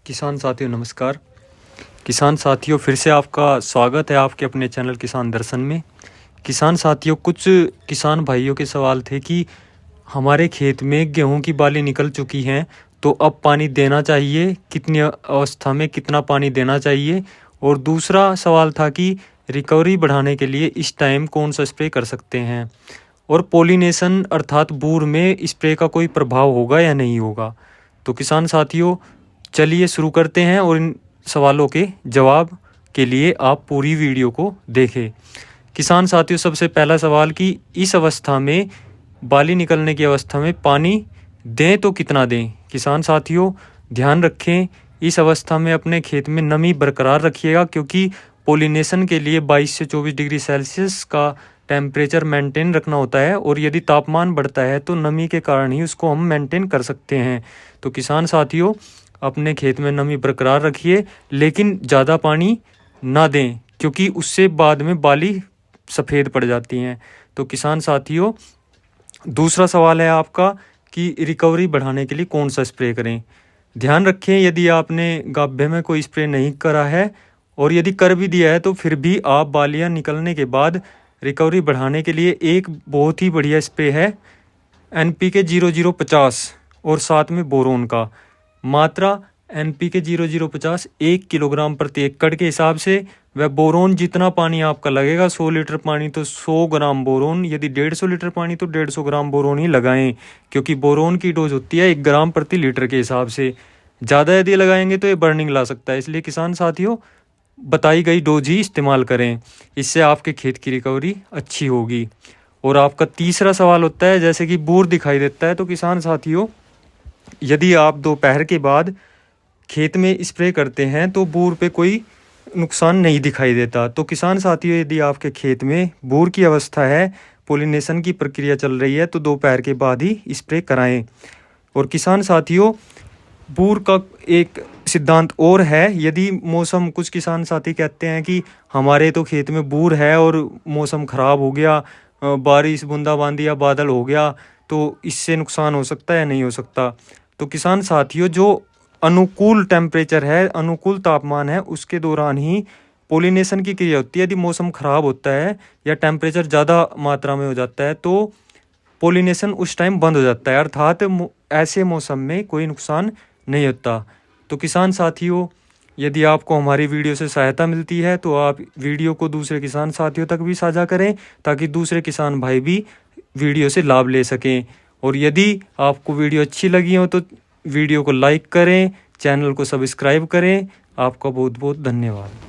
किसान साथियों नमस्कार। किसान साथियों फिर से आपका स्वागत है आपके अपने चैनल किसान दर्शन में। किसान साथियों कुछ किसान भाइयों के सवाल थे कि हमारे खेत में गेहूं की बाली निकल चुकी हैं तो अब पानी देना चाहिए, कितनी अवस्था में कितना पानी देना चाहिए। और दूसरा सवाल था कि रिकवरी बढ़ाने के लिए इस टाइम कौन सा स्प्रे कर सकते हैं और पोलिनेशन अर्थात बूर में स्प्रे का कोई प्रभाव होगा या नहीं होगा। तो किसान साथियों चलिए शुरू करते हैं और इन सवालों के जवाब के लिए आप पूरी वीडियो को देखें। किसान साथियों सबसे पहला सवाल कि इस अवस्था में बाली निकलने की अवस्था में पानी दें तो कितना दें। किसान साथियों ध्यान रखें, इस अवस्था में अपने खेत में नमी बरकरार रखिएगा क्योंकि पोलिनेशन के लिए 22 से 24 डिग्री सेल्सियस का टेम्परेचर मेंटेन रखना होता है और यदि तापमान बढ़ता है तो नमी के कारण ही उसको हम मेंटेन कर सकते हैं। तो किसान साथियों अपने खेत में नमी बरकरार रखिए लेकिन ज़्यादा पानी ना दें क्योंकि उससे बाद में बाली सफ़ेद पड़ जाती हैं। तो किसान साथियों दूसरा सवाल है आपका कि रिकवरी बढ़ाने के लिए कौन सा स्प्रे करें। ध्यान रखें यदि आपने गाभे में कोई स्प्रे नहीं करा है और यदि कर भी दिया है तो फिर भी आप बालियाँ निकलने के बाद रिकवरी बढ़ाने के लिए एक बहुत ही बढ़िया स्प्रे है NPK 0050 और साथ में बोरोन का। मात्रा NPK 0050 1 किलोग्राम प्रति एकड़ के हिसाब से वह बोरोन जितना पानी आपका लगेगा 100 लीटर पानी तो 100 ग्राम बोरोन, यदि 150 लीटर पानी तो 150 ग्राम बोरोन ही लगाएं क्योंकि बोरोन की डोज होती है 1 ग्राम प्रति लीटर के हिसाब से। ज़्यादा यदि लगाएंगे तो ये बर्निंग ला सकता है, इसलिए किसान साथियों बताई गई डोज ही इस्तेमाल करें, इससे आपके खेत की रिकवरी अच्छी होगी। और आपका तीसरा सवाल होता है जैसे कि बूर दिखाई देता है, तो किसान साथियों यदि आप दोपहर के बाद खेत में स्प्रे करते हैं तो बूर पे कोई नुकसान नहीं दिखाई देता। तो किसान साथियों यदि आपके खेत में बूर की अवस्था है, पोलिनेशन की प्रक्रिया चल रही है तो दोपहर के बाद ही स्प्रे कराएं। और किसान साथियों बूर का एक सिद्धांत और है, यदि मौसम, कुछ किसान साथी कहते हैं कि हमारे तो खेत में बूर है और मौसम ख़राब हो गया, बारिश बूंदाबांदी या बादल हो गया तो इससे नुकसान हो सकता है या नहीं हो सकता। तो किसान साथियों जो अनुकूल टेम्परेचर है, अनुकूल तापमान है, उसके दौरान ही पोलिनेशन की क्रिया होती है। यदि मौसम ख़राब होता है या टेम्परेचर ज़्यादा मात्रा में हो जाता है तो पोलिनेशन उस टाइम बंद हो जाता है, अर्थात ऐसे मौसम में कोई नुकसान नहीं होता। तो किसान साथियों यदि आपको हमारी वीडियो से सहायता मिलती है तो आप वीडियो को दूसरे किसान साथियों तक भी साझा करें ताकि दूसरे किसान भाई भी वीडियो से लाभ ले सकें। और यदि आपको वीडियो अच्छी लगी हो तो वीडियो को लाइक करें, चैनल को सब्सक्राइब करें। आपका बहुत बहुत धन्यवाद।